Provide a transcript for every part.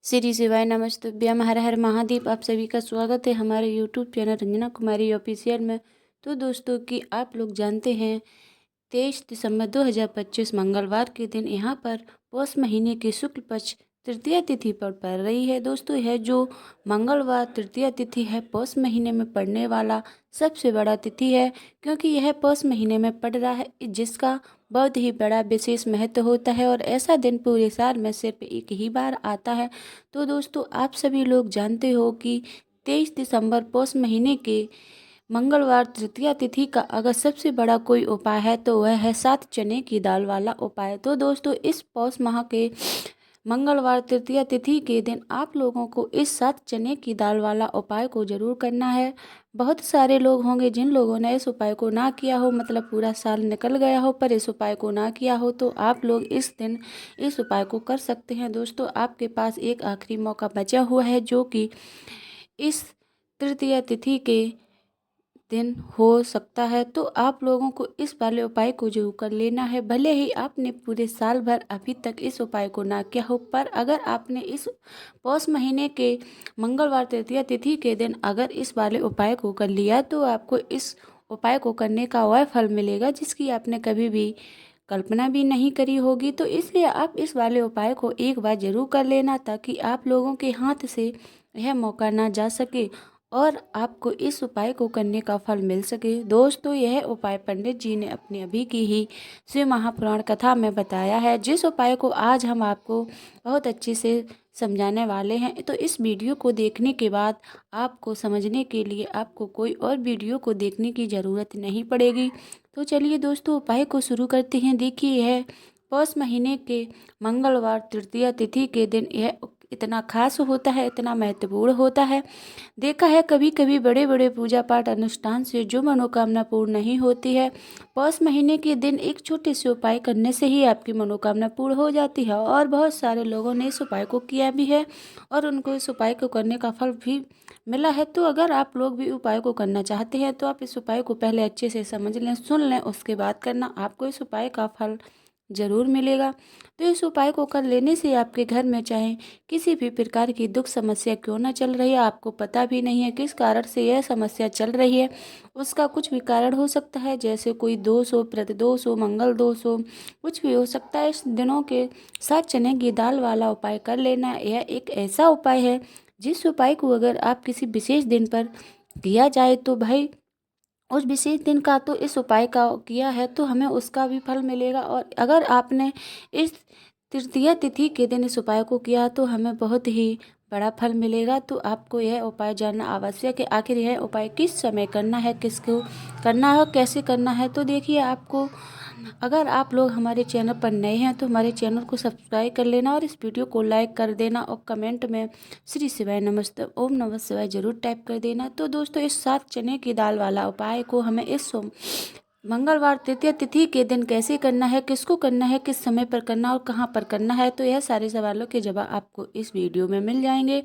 श्री शिवाय नमस्तुभ्यम हर हर महादेव। आप सभी का स्वागत है हमारे यूट्यूब चैनल रंजना कुमारी ऑफिशियल में। तो दोस्तों कि आप लोग जानते हैं 23 दिसंबर 2025 मंगलवार के दिन यहाँ पर पौष महीने की शुक्ल पक्ष तृतीया तिथि पर पड़ रही है। दोस्तों यह जो मंगलवार तृतीया तिथि है पौष महीने में पड़ने वाला सबसे बड़ा तिथि है, क्योंकि यह पौष महीने में पड़ रहा है जिसका बहुत ही बड़ा विशेष महत्व होता है और ऐसा दिन पूरे साल में सिर्फ एक ही बार आता है। तो दोस्तों आप सभी लोग जानते हो कि 23 दिसंबर पौष महीने के मंगलवार तृतीया तिथि का अगर सबसे बड़ा कोई उपाय है तो वह है 7 चने की दाल वाला उपाय। तो दोस्तों इस पौष माह के मंगलवार तृतीया तिथि के दिन आप लोगों को इस 7 चने की दाल वाला उपाय को जरूर करना है। बहुत सारे लोग होंगे जिन लोगों ने इस उपाय को ना किया हो, मतलब पूरा साल निकल गया हो पर इस उपाय को ना किया हो, तो आप लोग इस दिन इस उपाय को कर सकते हैं। दोस्तों आपके पास एक आखिरी मौका बचा हुआ है जो कि इस तृतीया तिथि के दिन हो सकता है, तो आप लोगों को इस वाले उपाय को जरूर कर लेना है। भले ही आपने पूरे साल भर अभी तक इस उपाय को ना किया हो, पर अगर आपने इस पौष महीने के मंगलवार तृतीया तिथि के दिन अगर इस वाले उपाय को कर लिया तो आपको इस उपाय को करने का वह फल मिलेगा जिसकी आपने कभी भी कल्पना भी नहीं करी होगी। तो इसलिए आप इस वाले उपाय को एक बार जरूर कर लेना ताकि आप लोगों के हाथ से यह मौका ना जा सके और आपको इस उपाय को करने का फल मिल सके। दोस्तों यह उपाय पंडित जी ने अपनी अभी की ही शिव महापुराण कथा में बताया है, जिस उपाय को आज हम आपको बहुत अच्छे से समझाने वाले हैं। तो इस वीडियो को देखने के बाद आपको समझने के लिए आपको कोई और वीडियो को देखने की ज़रूरत नहीं पड़ेगी। तो चलिए दोस्तों उपाय को शुरू करते हैं। देखिए यह पौष महीने के मंगलवार तृतीया तिथि के दिन यह इतना खास होता है, इतना महत्वपूर्ण होता है। देखा है कभी कभी बड़े बड़े पूजा पाठ अनुष्ठान से जो मनोकामना पूर्ण नहीं होती है, पौष महीने के दिन एक छोटे से उपाय करने से ही आपकी मनोकामना पूर्ण हो जाती है। और बहुत सारे लोगों ने इस उपाय को किया भी है और उनको इस उपाय को करने का फल भी मिला है। तो अगर आप लोग भी उपाय को करना चाहते हैं तो आप इस उपाय को पहले अच्छे से समझ लें, सुन लें, उसके बाद करना, आपको इस उपाय का फल जरूर मिलेगा। तो इस उपाय को कर लेने से आपके घर में चाहे किसी भी प्रकार की दुख समस्या क्यों ना चल रही है, आपको पता भी नहीं है किस कारण से यह समस्या चल रही है, उसका कुछ भी कारण हो सकता है, जैसे कोई दोष हो, प्रतिदोष हो, मंगल दोष हो, कुछ भी हो सकता है। इस दिनों के 7 चने की दाल वाला उपाय कर लेना। यह एक ऐसा उपाय है जिस उपाय को अगर आप किसी विशेष दिन पर किया जाए तो भाई उस विशेष दिन का तो इस उपाय का किया है तो हमें उसका भी फल मिलेगा। और अगर आपने इस तृतीया तिथि के दिन इस उपाय को किया तो हमें बहुत ही बड़ा फल मिलेगा। तो आपको यह उपाय जानना आवश्यक है। आखिर यह उपाय किस समय करना है, किसको करना है और कैसे करना है। तो देखिए आपको, अगर आप लोग हमारे चैनल पर नए हैं तो हमारे चैनल को सब्सक्राइब कर लेना और इस वीडियो को लाइक कर देना और कमेंट में श्री शिवाय नमस्ते ओम नमः शिवाय जरूर टाइप कर देना। तो दोस्तों इस 7 चने की दाल वाला उपाय को हमें इस मंगलवार तृतीया तिथि के दिन कैसे करना है, किसको करना है, किस समय पर करना और कहाँ पर करना है, तो यह सारे सवालों के जवाब आपको इस वीडियो में मिल जाएंगे।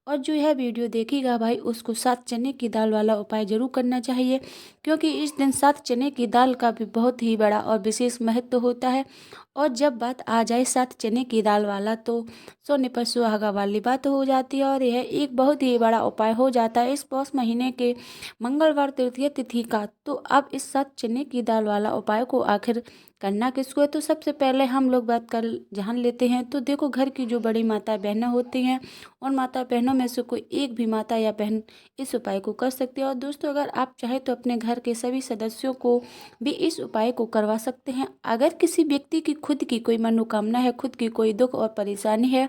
और जो यह वीडियो देखेगा भाई उसको 7 चने की दाल वाला उपाय जरूर करना चाहिए, क्योंकि इस दिन 7 चने की दाल का भी बहुत ही बड़ा और विशेष महत्व होता है। और जब बात आ जाए 7 चने की दाल वाला तो सोने पर सुहागा वाली बात हो जाती है और यह एक बहुत ही बड़ा उपाय हो जाता है इस पौष महीने के मंगलवार तृतीया तिथि का। तो अब इस 7 चने की दाल वाला उपाय को आखिर करना किसको है, तो सबसे पहले हम लोग बात कर जान लेते हैं। तो देखो घर की जो बड़ी माता बहनें होती हैं उन माता बहनों में से कोई एक भी माता या बहन इस उपाय को कर सकती है। और दोस्तों अगर आप चाहे तो अपने घर के सभी सदस्यों को भी इस उपाय को करवा सकते हैं। अगर किसी व्यक्ति की खुद की कोई मनोकामना है, खुद की कोई दुख और परेशानी है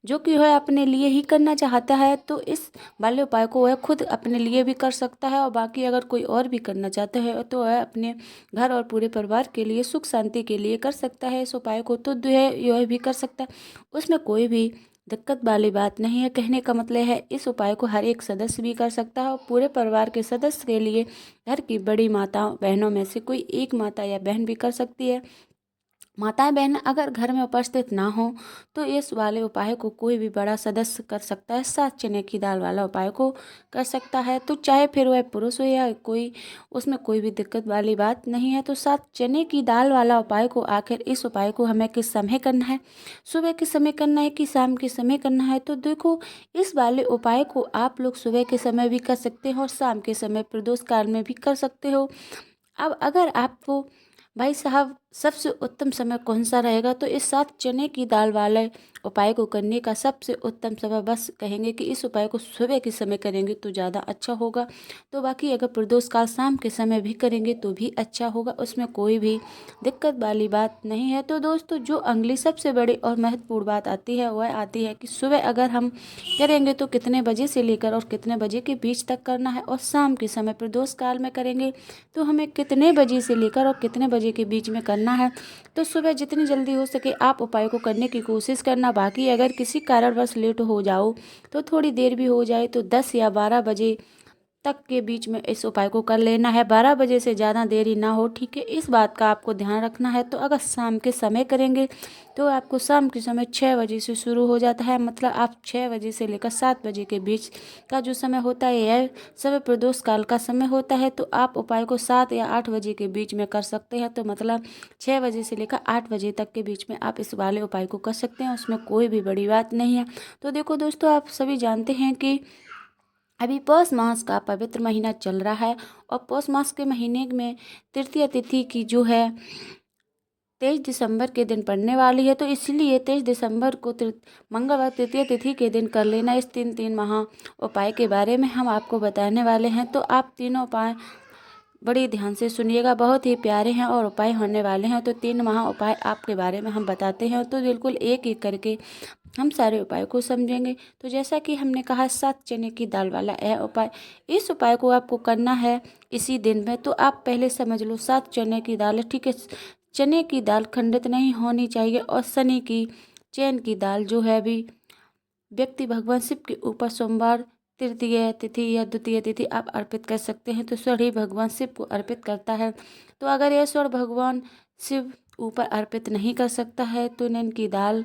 जो कि वह अपने लिए ही करना चाहता है, तो इस वाले उपाय को वह खुद अपने लिए भी कर सकता है और बाकी अगर कोई और भी करना चाहता है तो वह अपने घर और पूरे परिवार के लिए सुख शांति के लिए कर सकता है इस उपाय को। तो यह भी कर सकता है, उसमें कोई भी दिक्कत वाली बात नहीं है। कहने का मतलब है इस उपाय को हर एक सदस्य भी कर सकता है और पूरे परिवार के सदस्य के लिए घर की बड़ी माताओं बहनों में से कोई एक माता या बहन भी कर सकती है। माताएं बहनें अगर घर में उपस्थित ना हो तो इस वाले उपाय को कोई भी बड़ा सदस्य कर सकता है। 7 चने की दाल वाला उपाय को कर सकता है, तो चाहे फिर वह पुरुष हो या कोई, उसमें कोई भी दिक्कत वाली बात नहीं है। तो 7 चने की दाल वाला उपाय को आखिर इस उपाय को हमें किस समय करना है, सुबह के समय करना है कि शाम के समय करना है। तो देखो, इस वाले उपाय को आप लोग सुबह के समय भी कर सकते हो और शाम के समय प्रदोष काल में भी कर सकते हो। अब अगर आपको भाई साहब सबसे उत्तम समय कौन सा रहेगा, तो इस 7 चने की दाल वाले उपाय को करने का सबसे उत्तम समय बस कहेंगे कि इस उपाय को सुबह के समय करेंगे तो ज़्यादा अच्छा होगा। तो बाकी अगर प्रदोष काल शाम के समय भी करेंगे तो भी अच्छा होगा, उसमें कोई भी दिक्कत वाली बात नहीं है। तो दोस्तों, जो अगली सबसे बड़ी और महत्वपूर्ण बात आती है वह आती है कि सुबह अगर हम करेंगे तो कितने बजे से लेकर और कितने बजे के बीच तक करना है, और शाम के समय प्रदोष काल में करेंगे तो हमें कितने बजे से लेकर और कितने बजे के बीच में करना है। तो सुबह जितनी जल्दी हो सके आप उपाय को करने की कोशिश करना। बाकी अगर किसी कारणवश लेट हो जाओ तो थोड़ी देर भी हो जाए तो 10 या 12 बजे तक के बीच में इस उपाय को कर लेना है। 12 बजे से ज़्यादा देरी ना हो, ठीक है, इस बात का आपको ध्यान रखना है। तो अगर शाम के समय करेंगे तो आपको शाम के समय 6 बजे से शुरू हो जाता है, मतलब आप 6 बजे से लेकर 7 बजे के बीच का जो समय होता है यह समय प्रदोष काल का समय होता है। तो आप उपाय को 7 या 8 बजे के बीच में कर सकते हैं। तो मतलब 6 बजे से लेकर 8 बजे तक के बीच में आप इस वाले उपाय को कर सकते हैं, उसमें कोई भी बड़ी बात नहीं है। तो देखो दोस्तों, आप सभी जानते हैं कि अभी पौष मास का पवित्र महीना चल रहा है और पौष मास के महीने में तृतीया तिथि की जो है 23 दिसंबर के दिन पड़ने वाली है। तो इसलिए 23 दिसंबर को मंगलवार तृतीया तिथि के दिन कर लेना इस 3 महा उपाय के बारे में हम आपको बताने वाले हैं। तो आप तीनों उपाय बड़ी ध्यान से सुनिएगा, बहुत ही प्यारे हैं और उपाय होने वाले हैं। तो 3 महा उपाय आपके बारे में हम बताते हैं, तो बिल्कुल एक एक करके हम सारे उपाय को समझेंगे। तो जैसा कि हमने कहा 7 चने की दाल वाला यह उपाय, इस उपाय को आपको करना है इसी दिन में। तो आप पहले समझ लो 7 चने की दाल है, ठीक है। चने की दाल खंडित नहीं होनी चाहिए और शनि की चैन की दाल जो है अभी व्यक्ति भगवान शिव के ऊपर सोमवार तृतीय तिथि या द्वितीय तिथि आप अर्पित कर सकते हैं। तो स्वर्ण ही भगवान शिव को अर्पित करता है। तो अगर यह स्वर्ण भगवान शिव ऊपर अर्पित नहीं कर सकता है तो नैन की दाल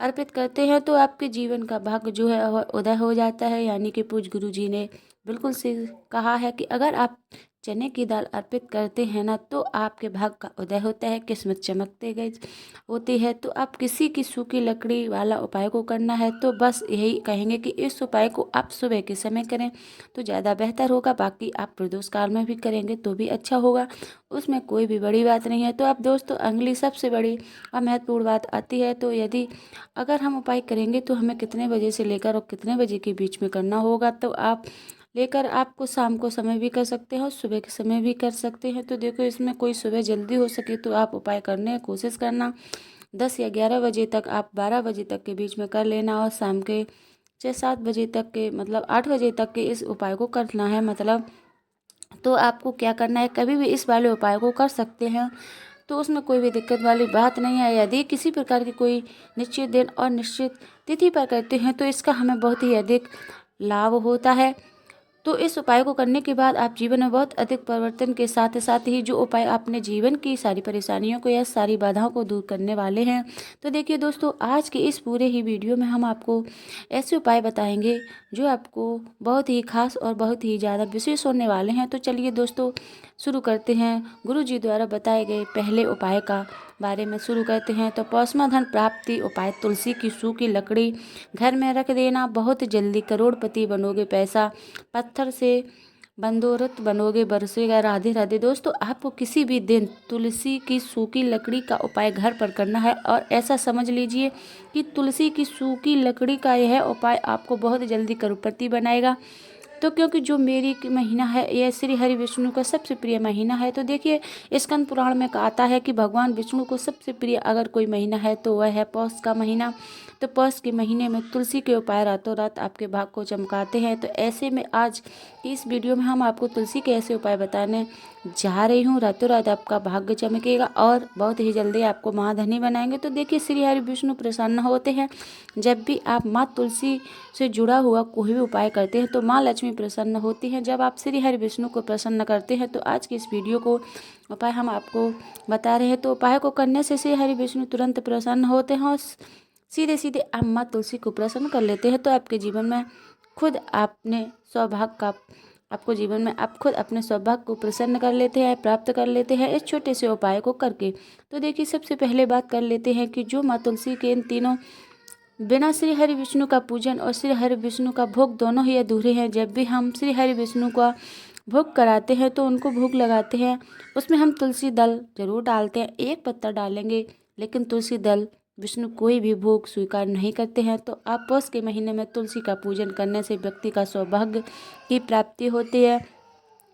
अर्पित करते हैं तो आपके जीवन का भाग्य जो है वह उदय हो जाता है। यानी कि पूज्य गुरु जी ने बिल्कुल सही कहा है कि अगर आप चने की दाल अर्पित करते हैं ना तो आपके भाग्य का उदय होता है, किस्मत चमकते गई होती है। तो आप किसी की सूखी लकड़ी वाला उपाय को करना है तो बस यही कहेंगे कि इस उपाय को आप सुबह के समय करें तो ज़्यादा बेहतर होगा। बाकी आप प्रदोष काल में भी करेंगे तो भी अच्छा होगा, उसमें कोई भी बड़ी बात नहीं है। तो आप दोस्तों, अगली सबसे बड़ी और महत्वपूर्ण बात आती है, तो यदि अगर हम उपाय करेंगे तो हमें कितने बजे से लेकर और कितने बजे के बीच में करना होगा। तो आप लेकर आपको शाम को समय भी कर सकते हैं और सुबह के समय भी कर सकते हैं। तो देखो, इसमें कोई सुबह जल्दी हो सके तो आप उपाय करने की कोशिश करना। 10 या 11 बजे तक, आप 12 बजे तक के बीच में कर लेना और शाम के 6-7 बजे तक के, मतलब 8 बजे तक के इस उपाय को करना है। मतलब तो आपको क्या करना है, कभी भी इस वाले उपाय को कर सकते हैं, तो उसमें कोई भी दिक्कत वाली बात नहीं है। यदि किसी प्रकार की कोई निश्चित दिन और निश्चित तिथि पर करते हैं तो इसका हमें बहुत ही अधिक लाभ होता है। तो इस उपाय को करने के बाद आप जीवन में बहुत अधिक परिवर्तन के साथ साथ ही जो उपाय अपने जीवन की सारी परेशानियों को या सारी बाधाओं को दूर करने वाले हैं। तो देखिए दोस्तों, आज के इस पूरे ही वीडियो में हम आपको ऐसे उपाय बताएंगे जो आपको बहुत ही खास और बहुत ही ज़्यादा विशेष होने वाले हैं। तो चलिए दोस्तों, शुरू करते हैं गुरु जी द्वारा बताए गए पहले उपाय का बारे में शुरू करते हैं। तो पौषमा धन प्राप्ति उपाय, तुलसी की सूखी लकड़ी घर में रख देना, बहुत जल्दी करोड़पति बनोगे, पैसा पत्थर से बंदोरत बनोगे, बरसेगा। राधे राधे। दोस्तों, आपको किसी भी दिन तुलसी की सूखी लकड़ी का उपाय घर पर करना है और ऐसा समझ लीजिए कि तुलसी की सूखी लकड़ी का यह उपाय आपको बहुत जल्दी करोड़पति बनाएगा। तो क्योंकि जो मेरी महीना है यह श्री हरि विष्णु का सबसे प्रिय महीना है। तो देखिए, स्कंद पुराण में आता है कि भगवान विष्णु को सबसे प्रिय अगर कोई महीना है तो वह है पौष का महीना। तो पौष के महीने में तुलसी के उपाय रातों रात आपके भाग्य को चमकाते हैं। तो ऐसे में आज की इस वीडियो में हम आपको तुलसी के ऐसे उपाय बताने जा रही हूँ, रातों रात आपका भाग्य चमकेगा और बहुत ही जल्दी आपको महाधनी बनाएंगे। तो देखिए, श्री हरि विष्णु प्रसन्न होते हैं। जब भी आप माँ तुलसी से जुड़ा हुआ कोई भी उपाय करते हैं तो माँ लक्ष्मी प्रसन्न होती हैं। जब आप श्री हरि विष्णु को प्रसन्न करते हैं तो आज की इस वीडियो को उपाय हम आपको बता रहे हैं। तो उपाय को करने से श्री हरि विष्णु तुरंत प्रसन्न होते हैं और सीधे सीधे आप माँ तुलसी को प्रसन्न कर लेते हैं। तो आपके जीवन में खुद आपने सौभाग्य का आपको जीवन में आप खुद अपने सौभाग्य को प्रसन्न कर लेते हैं, प्राप्त कर लेते हैं इस छोटे से उपाय को करके। तो देखिए, सबसे पहले बात कर लेते हैं कि जो माँ तुलसी के इन तीनों बिना श्री हरि विष्णु का पूजन और श्री हरि विष्णु का भोग दोनों ही अधूरे हैं। जब भी हम श्री हरि विष्णु का भोग कराते हैं तो उनको भोग लगाते हैं, उसमें हम तुलसी दल जरूर डालते हैं। एक पत्ता डालेंगे, लेकिन तुलसी दल विष्णु कोई भी भोग स्वीकार नहीं करते हैं। तो आप पौष के महीने में तुलसी का पूजन करने से व्यक्ति का सौभाग्य की प्राप्ति होती है,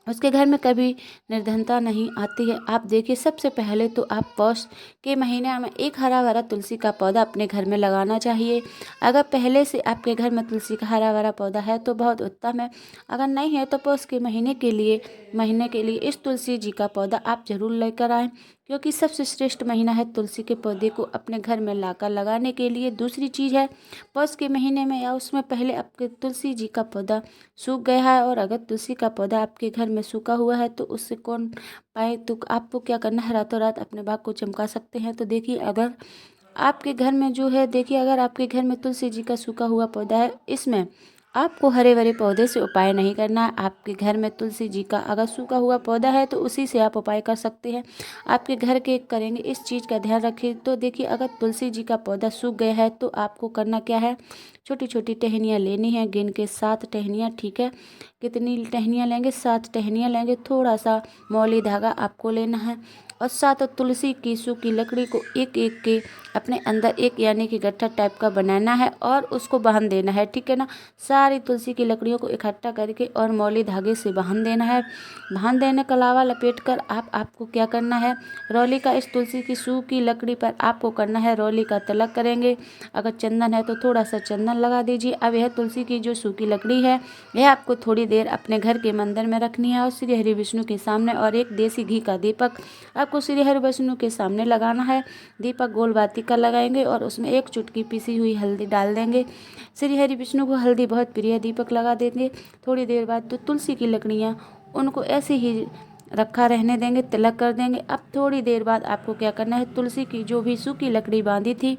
उसके घर में कभी निर्धनता नहीं आती है। आप देखिए, सबसे पहले तो आप पौष के महीने में एक हरा भरा तुलसी का पौधा अपने घर में लगाना चाहिए। अगर पहले से आपके घर में तुलसी का हरा भरा पौधा है तो बहुत उत्तम है, अगर नहीं है तो पौष के महीने के लिए इस तुलसी जी का पौधा आप जरूर लेकर आएँ, क्योंकि सबसे श्रेष्ठ महीना है तुलसी के पौधे को अपने घर में लाकर लगाने के लिए। दूसरी चीज़ है, पौष के महीने में या उसमें पहले आपके तुलसी जी का पौधा सूख गया है और अगर तुलसी का पौधा आपके घर में सूखा हुआ है तो उससे कौन पाए, तो आपको क्या करना है, रातों रात अपने भाग्य को चमका सकते हैं। तो देखिए, अगर आपके घर में अगर आपके घर में तुलसी जी का सूखा हुआ पौधा है, इसमें आपको हरे भरे पौधे से उपाय नहीं करना है। आपके घर में तुलसी जी का अगर सूखा हुआ पौधा है तो उसी से आप उपाय कर सकते हैं। आपके घर के करेंगे, इस चीज़ का ध्यान रखिए। तो देखिए, अगर तुलसी जी का पौधा सूख गया है तो आपको करना क्या है, छोटी छोटी टहनियाँ लेनी है, गिन के 7 टहनियाँ। ठीक है, कितनी टहनियाँ लेंगे, 7 टहनियाँ लेंगे। थोड़ा सा मौली धागा आपको लेना है और 7 तुलसी की सूखी लकड़ी को एक एक के अपने अंदर एक यानी कि गट्ठा टाइप का बनाना है और उसको बांध देना है। ठीक है ना, सारी तुलसी की लकड़ियों को इकट्ठा करके और मौली धागे से बांध देना है। बांध देने के अलावा लपेट कर आपको क्या करना है, रौली का इस तुलसी की सूखी लकड़ी पर आपको करना है रौली का तिलक करेंगे। अगर चंदन है तो थोड़ा सा चंदन लगा दीजिए। अब यह तुलसी की जो सूखी लकड़ी है यह आपको थोड़ी देर अपने घर के मंदिर में रखनी है और श्री हरि विष्णु के सामने, और एक देसी घी का दीपक आपको श्री हरि विष्णु के सामने लगाना है। दीपक गोल बाती का लगाएंगे और उसमें एक चुटकी पिसी हुई हल्दी डाल देंगे। श्री हरि विष्णु को हल्दी बहुत प्रिय, दीपक लगा देंगे। थोड़ी देर बाद तो तुलसी की लकड़ियाँ उनको ऐसे ही रखा रहने देंगे, तिलक कर देंगे। अब थोड़ी देर बाद आपको क्या करना है, तुलसी की जो भी सूखी लकड़ी बांधी थी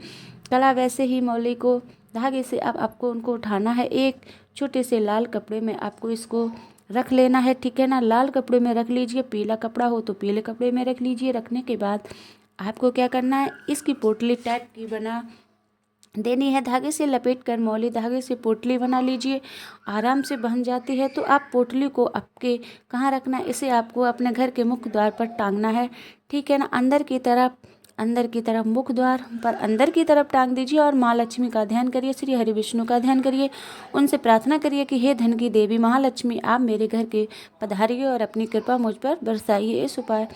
कला, वैसे ही मौली को धागे से अब आपको उनको उठाना है। एक छोटे से लाल कपड़े में आपको इसको रख लेना है। ठीक है ना, लाल कपड़े में रख लीजिए, पीला कपड़ा हो तो पीले कपड़े में रख लीजिए। रखने के बाद आपको क्या करना है, इसकी पोटली टाइप की बना देनी है। धागे से लपेट कर मौली धागे से पोटली बना लीजिए, आराम से बन जाती है। तो आप पोटली को आपके कहाँ रखना है, इसे आपको अपने घर के मुख्य द्वार पर टांगना है। ठीक है ना, अंदर की तरफ मुख्य द्वार पर अंदर की तरफ टांग दीजिए और माँ लक्ष्मी का ध्यान करिए, श्री हरि विष्णु का ध्यान करिए। उनसे प्रार्थना करिए कि हे धन की देवी महालक्ष्मी, आप मेरे घर के पधारिए और अपनी कृपा मुझ पर बरसाइए। इस उपाय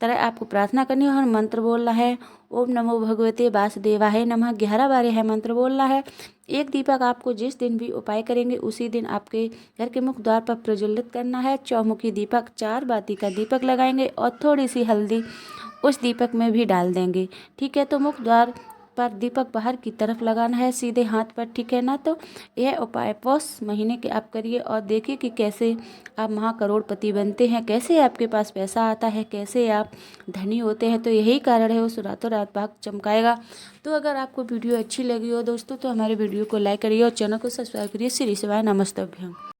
तरह आपको प्रार्थना करनी है और मंत्र बोलना है, ओम नमो भगवते वासुदेवाय नमः। 11 बार है मंत्र बोलना है। एक दीपक आपको जिस दिन भी उपाय करेंगे उसी दिन आपके घर के मुख्य द्वार पर प्रज्वलित करना है। चौमुखी दीपक, 4 बाती का दीपक लगाएंगे और थोड़ी सी हल्दी उस दीपक में भी डाल देंगे। ठीक है, तो मुख्य द्वार पर दीपक बाहर की तरफ लगाना है, सीधे हाथ पर। ठीक है ना, तो यह उपाय पौष महीने के आप करिए और देखिए कि कैसे आप महाकरोड़पति बनते हैं, कैसे आपके पास पैसा आता है, कैसे आप धनी होते हैं। तो यही कारण है, उस रातों रात भाग चमकाएगा। तो अगर आपको वीडियो अच्छी लगी हो दोस्तों तो हमारे वीडियो को लाइक करिए और चैनल को सब्सक्राइब करिए। श्री शिवाय नमस्तभ्यम।